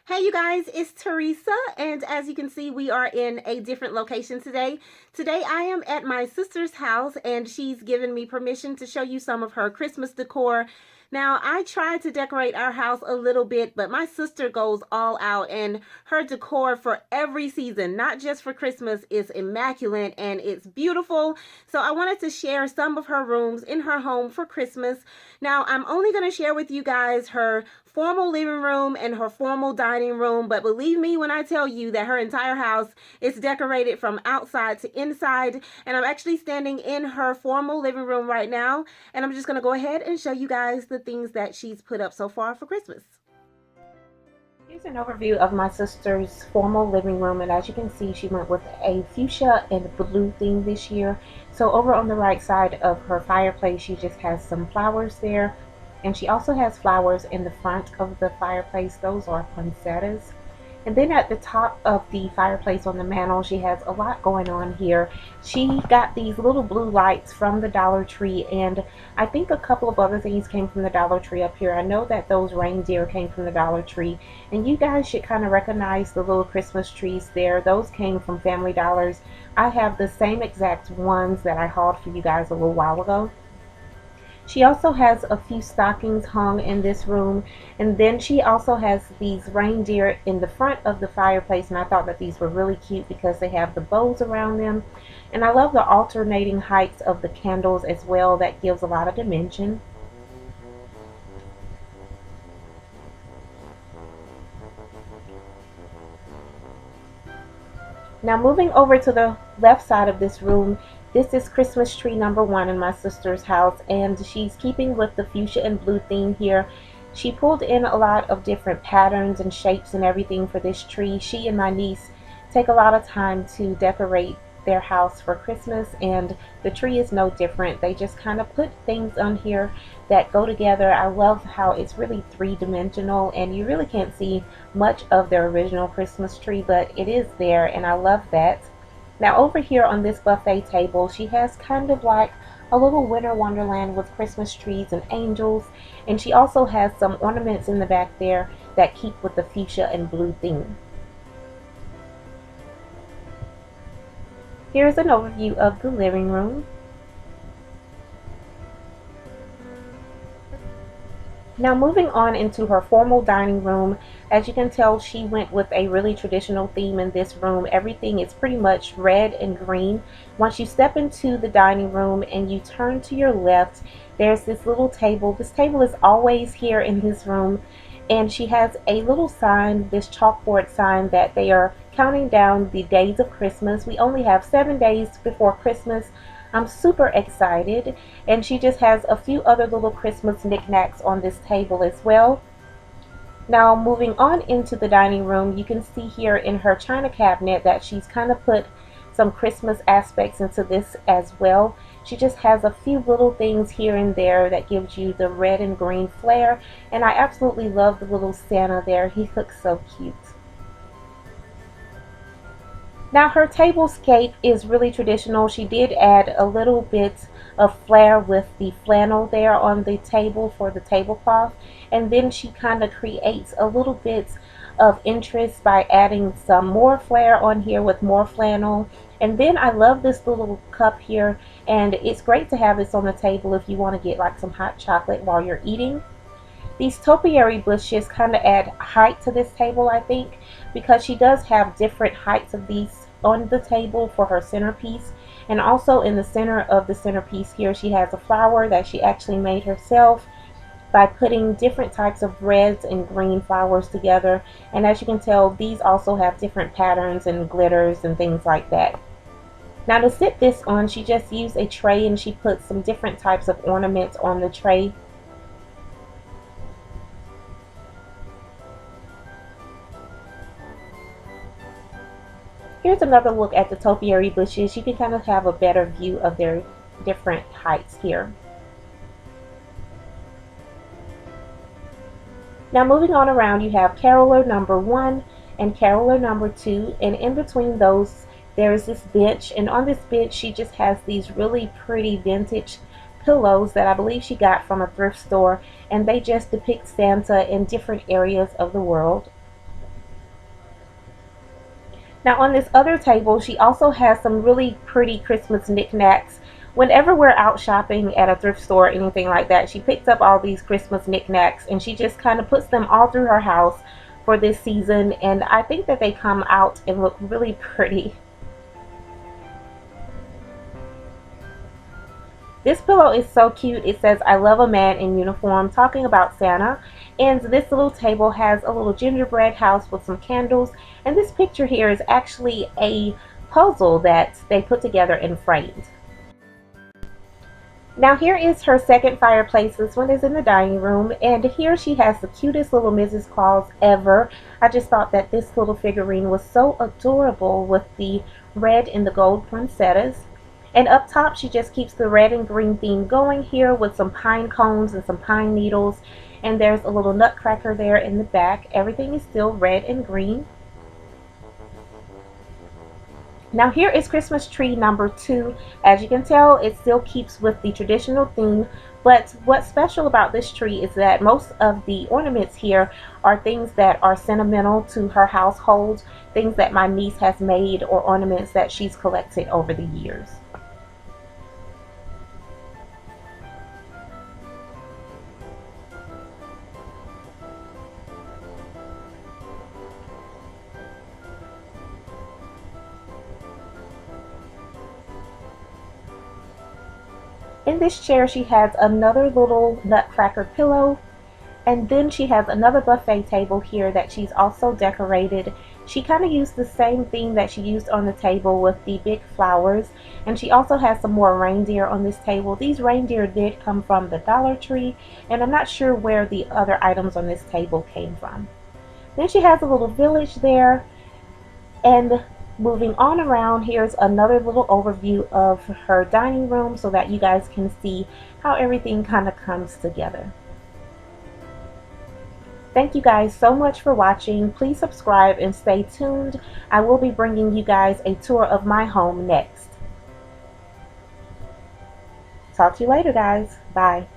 Hey you guys, it's Teresa, and as you can see, we are in a different location today. Today I am at my sister's house, and she's given me permission to show you some of her Christmas decor. Now, I tried to decorate our house a little bit, but my sister goes all out, and her decor for every season, not just for Christmas, is immaculate and it's beautiful. So I wanted to share some of her rooms in her home for Christmas. Now, I'm only going to share with you guys her formal living room and her formal dining room, but believe me when I tell you that her entire house is decorated from outside to inside. And I'm actually standing in her formal living room right now, and I'm just going to go ahead and show you guys the things that she's put up so far for Christmas. Here's an overview of my sister's formal living room, and as you can see, she went with a fuchsia and blue theme this year. So over on the right side of her fireplace, she just has some flowers there, and she also has flowers in the front of the fireplace. Those are poinsettias. And then at the top of the fireplace on the mantle, she has a lot going on here. She got these little blue lights from the Dollar Tree, and I think a couple of other things came from the Dollar Tree up here. I know that those reindeer came from the Dollar Tree, and you guys should kind of recognize the little Christmas trees there. Those came from Family Dollars. I have the same exact ones that I hauled for you guys a little while ago. She also has a few stockings hung in this room, and then she also has these reindeer in the front of the fireplace, and I thought that these were really cute because they have the bows around them. And I love the alternating heights of the candles as well. That gives a lot of dimension. Now moving over to the left side of this room, this is Christmas tree number one in my sister's house, and she's keeping with the fuchsia and blue theme here. She pulled in a lot of different patterns and shapes and everything for this tree. She and my niece take a lot of time to decorate their house for Christmas, and the tree is no different. They just kind of put things on here that go together. I love how it's really three-dimensional, and you really can't see much of their original Christmas tree, but it is there, and I love that. Now over here on this buffet table, she has kind of like a little winter wonderland with Christmas trees and angels, and she also has some ornaments in the back there that keep with the fuchsia and blue theme. Here's an overview of the living room. Now moving on into her formal dining room, as you can tell, she went with a really traditional theme in this room. Everything is pretty much red and green. Once you step into the dining room and you turn to your left, there's this little table. This table is always here in this room, and she has a little sign, this chalkboard sign, that they are counting down the days of Christmas. We only have 7 days before Christmas. I'm super excited, and she just has a few other little Christmas knickknacks on this table as well. Now moving on into the dining room, you can see here in her china cabinet that she's kind of put some Christmas aspects into this as well. She just has a few little things here and there that gives you the red and green flair, and I absolutely love the little Santa there. He looks so cute. Now her tablescape is really traditional. She did add a little bit of flair with the flannel there on the table for the tablecloth, and then she kind of creates a little bit of interest by adding some more flair on here with more flannel. And then I love this little cup here, and it's great to have this on the table if you want to get like some hot chocolate while you're eating. These topiary bushes kind of add height to this table, I think, because she does have different heights of these on the table for her centerpiece. And also in the center of the centerpiece here, she has a flower that she actually made herself by putting different types of reds and green flowers together. And as you can tell, these also have different patterns and glitters and things like that. Now to sit this on, she just used a tray, and she put some different types of ornaments on the tray. Here's another look at the topiary bushes. You can kind of have a better view of their different heights here. Now moving on around, you have caroler number 1 and caroler number 2, and in between those there is this bench, and on this bench she just has these really pretty vintage pillows that I believe she got from a thrift store, and they just depict Santa in different areas of the world. Now on this other table, she also has some really pretty Christmas knickknacks. Whenever we're out shopping at a thrift store or anything like that, she picks up all these Christmas knickknacks and she just kind of puts them all through her house for this season, and I think that they come out and look really pretty. This pillow is so cute. It says, "I love a man in uniform," talking about Santa. And this little table has a little gingerbread house with some candles. And this picture here is actually a puzzle that they put together and framed. Now here is her second fireplace. This one is in the dining room, and here she has the cutest little Mrs. Claus ever. I just thought that this little figurine was so adorable with the red and the gold poinsettias. And up top she just keeps the red and green theme going here with some pine cones and some pine needles. And there's a little nutcracker there in the back. Everything is still red and green. Now here is Christmas tree number 2. As you can tell, it still keeps with the traditional theme, but what's special about this tree is that most of the ornaments here are things that are sentimental to her household, things that my niece has made or ornaments that she's collected over the years. In this chair she has another little nutcracker pillow, and then she has another buffet table here that she's also decorated. She kind of used the same theme that she used on the table with the big flowers, and she also has some more reindeer on this table. These reindeer did come from the Dollar Tree, and I'm not sure where the other items on this table came from. Then she has a little village there, and moving on around, here's another little overview of her dining room so that you guys can see how everything kind of comes together. Thank you guys so much for watching. Please subscribe and stay tuned. I will be bringing you guys a tour of my home next. Talk to you later, guys. Bye.